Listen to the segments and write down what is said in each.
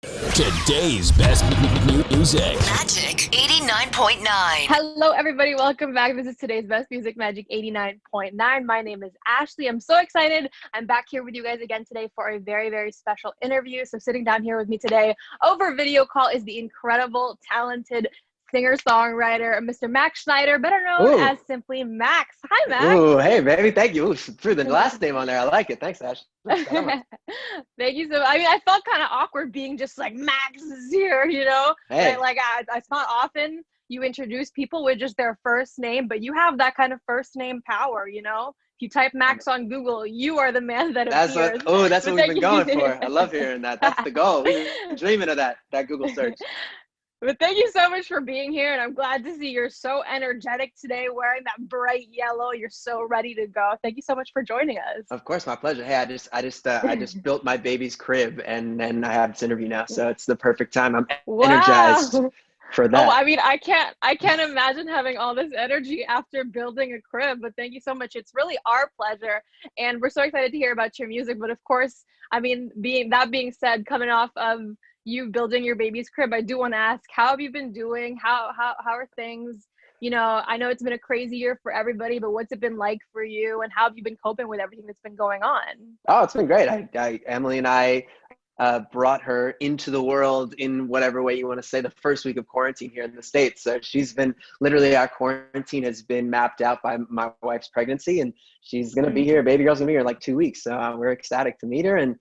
Today's best music. Magic 89.9. Hello, everybody. Welcome back. This is today's Best Music Magic 89.9. My name is Ashley. I'm so excited. I'm back here with you guys again today for a very, very special interview. So sitting down here with me today over video call is the incredible, talented singer-songwriter, Mr. Max Schneider, better known as simply Max. Hi, Max. Ooh, hey, baby. Thank you. Ooh, threw the last name on there. I like it. Thanks, Ash. Thank you so much. I mean, I felt kind of awkward being just like, Max is here, you know? Hey. Like, it's not often you introduce people with just their first name, but you have that kind of first name power, you know? If you type Max on Google, you are the man that appears. That's what we've been going for. I love hearing that. That's the goal. We've been dreaming of that Google search. But thank you so much for being here, and I'm glad to see you're so energetic today, wearing that bright yellow. You're so ready to go. Thank you so much for joining us. Of course, my pleasure. Hey, I just built my baby's crib, and then I have this interview now, so it's the perfect time. I'm energized for that. Oh, I mean, I can't imagine having all this energy after building a crib. But thank you so much. It's really our pleasure, and we're so excited to hear about your music. But of course, I mean, being said, coming off of you building your baby's crib, I do want to ask, how have you been doing? How are things? You know, I know it's been a crazy year for everybody, but what's it been like for you, and how have you been coping with everything that's been going on? Oh, it's been great. Emily and I brought her into the world in whatever way you want to say, the first week of quarantine here in the States. So she's been literally, our quarantine has been mapped out by my wife's pregnancy, and she's going to be here. Baby girl's going to be here in like 2 weeks. So we're ecstatic to meet her. And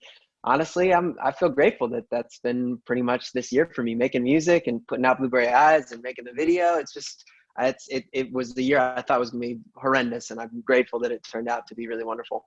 honestly, I feel grateful that that's been pretty much this year for me, making music and putting out Blueberry Eyes and making the video. It's just, it was the year I thought was going to be horrendous, and I'm grateful that it turned out to be really wonderful.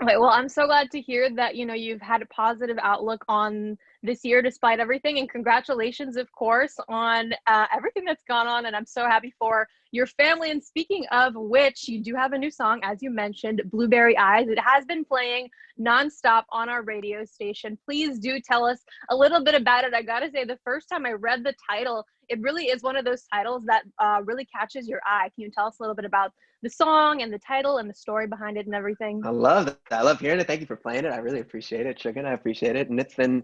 Okay, well, I'm so glad to hear that, you know, you've had a positive outlook on this year despite everything, and congratulations, of course, on everything that's gone on, and I'm so happy for your family. And speaking of which, you do have a new song, as you mentioned, Blueberry Eyes. It has been playing nonstop on our radio station. Please do tell us a little bit about it. I gotta say, the first time I read the title, it really is one of those titles that really catches your eye. Can you tell us a little bit about the song and the title and the story behind it and everything? I love that. I love hearing it. Thank you for playing it. I really appreciate it. Chicken, I appreciate it. And it's been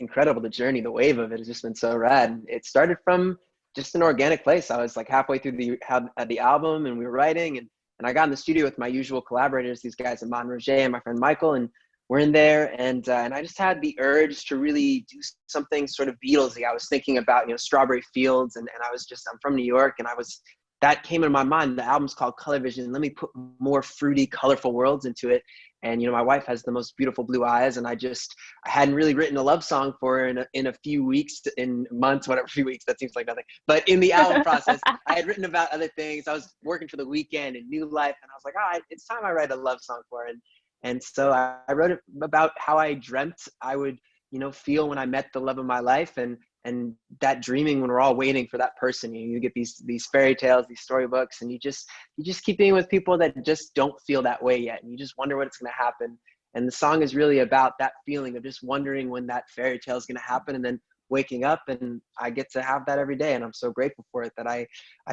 incredible. The journey, the wave of it has just been so rad. It started from just an organic place. I was like halfway through the album, and we were writing, and I got in the studio with my usual collaborators, these guys, Amon Roger and my friend Michael, and we're in there, and I just had the urge to really do something sort of Beatlesy. I was thinking about, you know, Strawberry Fields, and I'm from New York, and that came into my mind. The album's called Color Vision. Let me put more fruity, colorful worlds into it. And, you know, my wife has the most beautiful blue eyes, and I hadn't really written a love song for her in a few weeks, in months, whatever, few weeks, that seems like nothing. But in the album process, I had written about other things. I was working for the weekend and New Life, and I was like, it's time I write a love song for her. And so I wrote it about how I dreamt I would, you know, feel when I met the love of my life, and that dreaming when we're all waiting for that person. You get these fairy tales, these storybooks, and you just keep being with people that just don't feel that way yet, and you just wonder what's going to happen. And the song is really about that feeling of just wondering when that fairy tale is going to happen, and then waking up, and I get to have that every day, and I'm so grateful for it, that I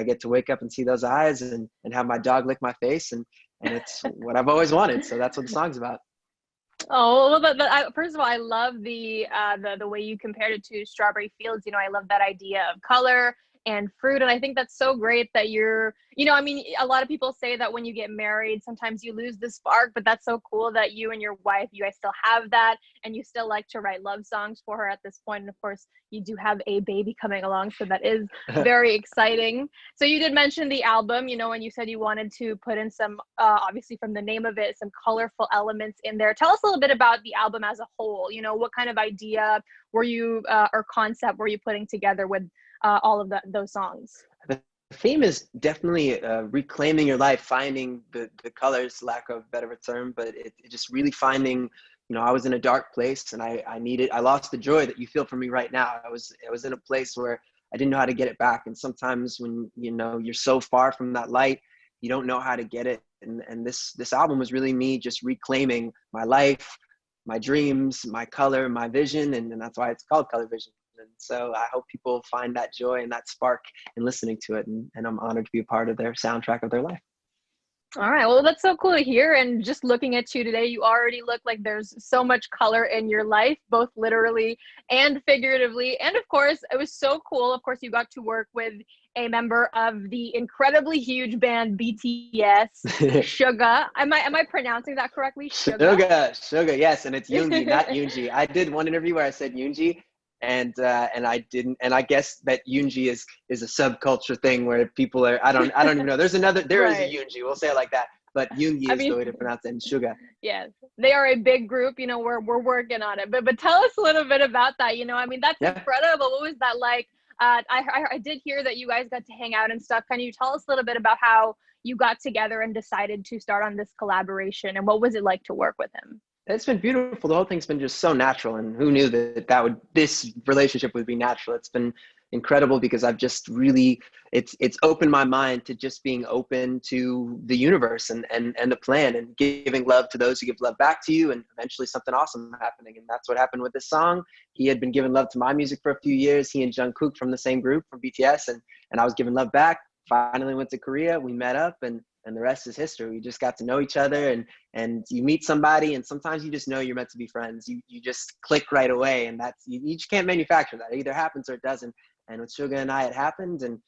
get to wake up and see those eyes and have my dog lick my face, and it's what I've always wanted. So that's what the song's about. Oh, well, first of all, I love the way you compared it to Strawberry Fields. You know, I love that idea of color and fruit, and I think that's so great that you're, you know, I mean, a lot of people say that when you get married, sometimes you lose the spark, but that's so cool that you and your wife, you guys still have that, and you still like to write love songs for her at this point. And of course, you do have a baby coming along, so that is very exciting. So you did mention the album, you know, and you said you wanted to put in some, obviously from the name of it, some colorful elements in there. Tell us a little bit about the album as a whole. You know, what kind of idea were you, or concept were you putting together with all of those songs? The theme is definitely reclaiming your life, finding the colors, lack of a better term, but it just really finding, you know, I was in a dark place, and I lost the joy that you feel from me right now. I was in a place where I didn't know how to get it back. And sometimes when, you know, you're so far from that light, you don't know how to get it. And this album was really me just reclaiming my life, my dreams, my color, my vision. And that's why it's called Color Vision. And so I hope people find that joy and that spark in listening to it. And I'm honored to be a part of their soundtrack of their life. All right. Well, that's so cool to hear. And just looking at you today, you already look like there's so much color in your life, both literally and figuratively. And of course, it was so cool. Of course, you got to work with a member of the incredibly huge band BTS, Suga. Am I pronouncing that correctly? Suga. Suga, yes, and it's Yoongi, not Yoonji. I did one interview where I said Yoonji, and I didn't, and I guess that Yoonji is a subculture thing where people are I don't even know. There is a Right. Yoonji. We'll say it like that, but Yoongi I is the mean, way to pronounce it. And Suga. yes, they are a big group. We're working on it. But tell us a little bit about that. I mean, that's Yeah. incredible. What was that like? I did hear that you guys got to hang out and stuff. Can you tell us a little bit about how you got together and decided to start on this collaboration, and what was it like to work with him? It's been beautiful. The whole thing's been just so natural, and who knew that this relationship would be natural. It's been incredible because I've just really it's opened my mind to just being open to the universe and the plan and giving love to those who give love back to you, and eventually something awesome happening. And that's what happened with this song. He had been giving love to my music for a few years. He and Jungkook from the same group from BTS, and I was giving love back. Finally went to Korea. We met up, and the rest is history. We just got to know each other, and you meet somebody, and sometimes you just know you're meant to be friends. You just click right away, and you just can't manufacture that. It either happens or it doesn't. And with Suga and I, it happened, and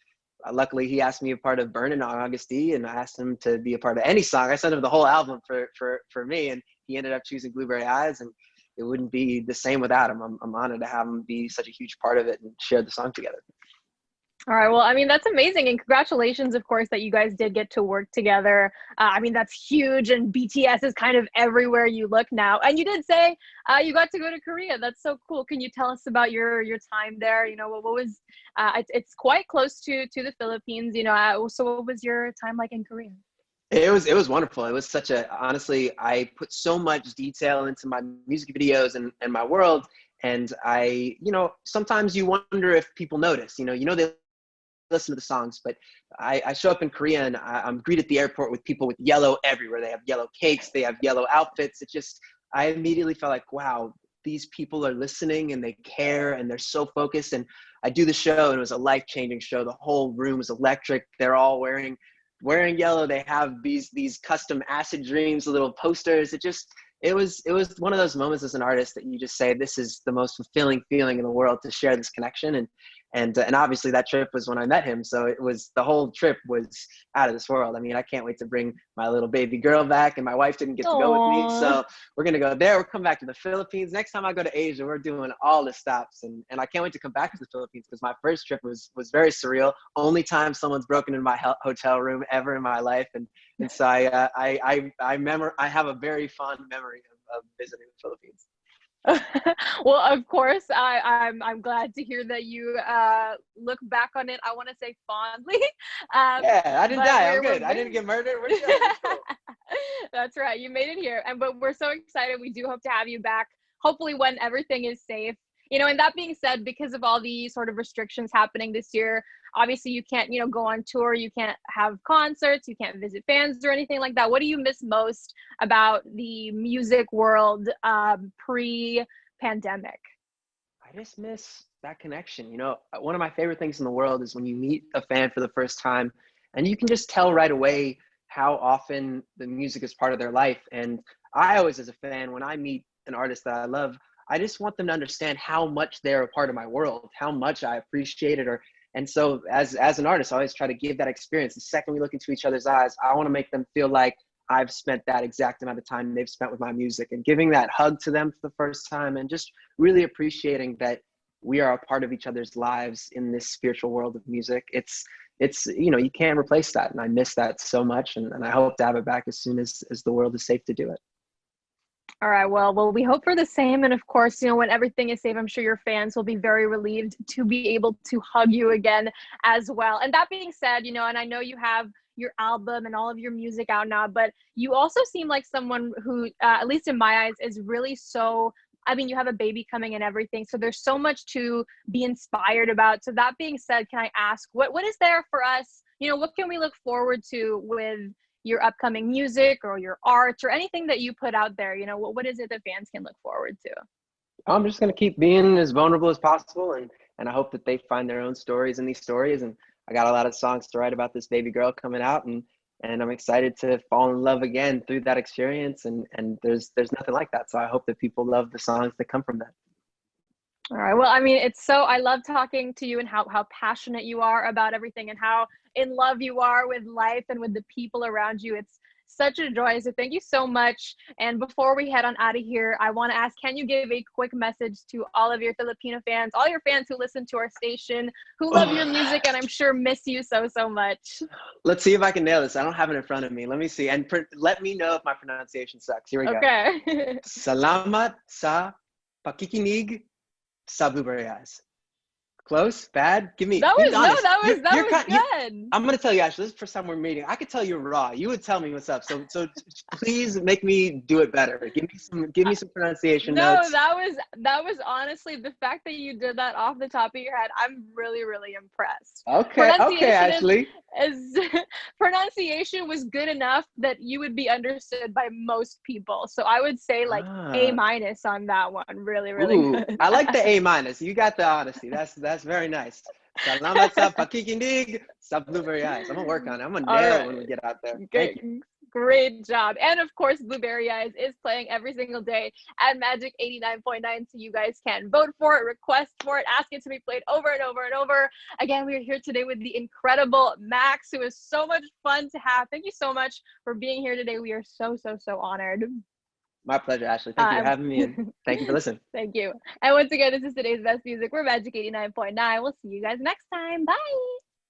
luckily he asked me a part of Burnin' on August D, and I asked him to be a part of any song. I sent him the whole album for me, and he ended up choosing Blueberry Eyes, and it wouldn't be the same without him. I'm honored to have him be such a huge part of it and share the song together. All right. Well, I mean, that's amazing. And congratulations, of course, that you guys did get to work together. I mean, that's huge. And BTS is kind of everywhere you look now. And you did say you got to go to Korea. That's so cool. Can you tell us about your time there? What was, it's quite close to the Philippines, so what was your time like in Korea? It was wonderful. It was honestly, I put so much detail into my music videos and my world. And sometimes you wonder if people notice, they listen to the songs, but I show up in Korea, and I'm greeted at the airport with people with yellow everywhere. They have yellow cakes, they have yellow outfits. I immediately felt like, wow, these people are listening and they care and they're so focused. And I do the show, and it was a life-changing show. The whole room is electric. They're all wearing yellow. They have these custom acid dreams, little posters. It was one of those moments as an artist that you just say, this is the most fulfilling feeling in the world, to share this connection. And obviously that trip was when I met him. So the whole trip was out of this world. I mean, I can't wait to bring my little baby girl back, and my wife didn't get to go with me. So we're going to go there. We'll come back to the Philippines. Next time I go to Asia, we're doing all the stops. And I can't wait to come back to the Philippines, because my first trip was very surreal. Only time someone's broken in my hotel room ever in my life. And so I have a very fond memory of visiting the Philippines. Well, of course, I'm glad to hear that you look back on it. I want to say fondly. Yeah, I didn't But die. I'm we're good. I didn't get murdered. We're good. We're cool. That's right. You made it here, but we're so excited. We do hope to have you back. Hopefully, when everything is safe. And that being said, because of all the sort of restrictions happening this year, obviously you can't, go on tour, you can't have concerts, you can't visit fans or anything like that. What do you miss most about the music world pre-pandemic? I just miss that connection. One of my favorite things in the world is when you meet a fan for the first time, and you can just tell right away how often the music is part of their life. And I always, as a fan, when I meet an artist that I love, I just want them to understand how much they're a part of my world, how much I appreciate it. And so as an artist, I always try to give that experience. The second we look into each other's eyes, I want to make them feel like I've spent that exact amount of time they've spent with my music, and giving that hug to them for the first time, and just really appreciating that we are a part of each other's lives in this spiritual world of music. You can't replace that. And I miss that so much. And I hope to have it back as soon as the world is safe to do it. All right. Well, we hope for the same. And of course, when everything is safe, I'm sure your fans will be very relieved to be able to hug you again as well. And that being said, and I know you have your album and all of your music out now, but you also seem like someone who, at least in my eyes, is really you have a baby coming and everything. So there's so much to be inspired about. So that being said, can I ask, what is there for us? What can we look forward to with your upcoming music or your art or anything that you put out there? What is it that fans can look forward to? I'm just going to keep being as vulnerable as possible. And I hope that they find their own stories in these stories. And I got a lot of songs to write about this baby girl coming out. And and I'm excited to fall in love again through that experience. And there's nothing like that. So I hope that people love the songs that come from that. All right. Well, I mean, I love talking to you and how passionate you are about everything and how in love you are with life and with the people around you. It's such a joy. So thank you so much. And before we head on out of here, I want to ask, can you give a quick message to all of your Filipino fans, all your fans who listen to our station, who love your music and I'm sure miss you so, so much? Let's see if I can nail this. I don't have it in front of me. Let me see. And let me know if my pronunciation sucks. Here we go. Okay. Salamat sa pakikinig sa Blueberry Eyes. Close? Bad? Give me That was honest. good. I'm gonna tell you, Ashley, this is the first time we're meeting. I could tell you're raw. You would tell me what's up. So please make me do it better. Give me some pronunciation notes. that was honestly the fact that you did that off the top of your head. I'm really, really impressed. Okay, Ashley. Pronunciation was good enough that you would be understood by most people. So I would say like A- on that one. Really, really good. I like the A-. You got the honesty. That's very nice. Salamat sa pakikinig sa Blueberry Eyes. I'm gonna work on it. I'm gonna nail it when we get out there. Thank you. Great job. And of course, Blueberry Eyes is playing every single day at Magic 89.9. So you guys can vote for it, request for it, ask it to be played over and over and over. Again, we are here today with the incredible Max, who is so much fun to have. Thank you so much for being here today. We are so, so, so honored. My pleasure, Ashley. Thank you for having me, and thank you for listening. Thank you. And once again, this is today's best music. We're Magic 89.9. We'll see you guys next time. Bye.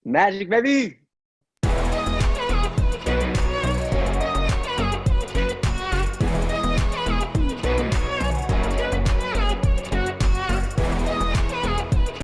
Magic, baby.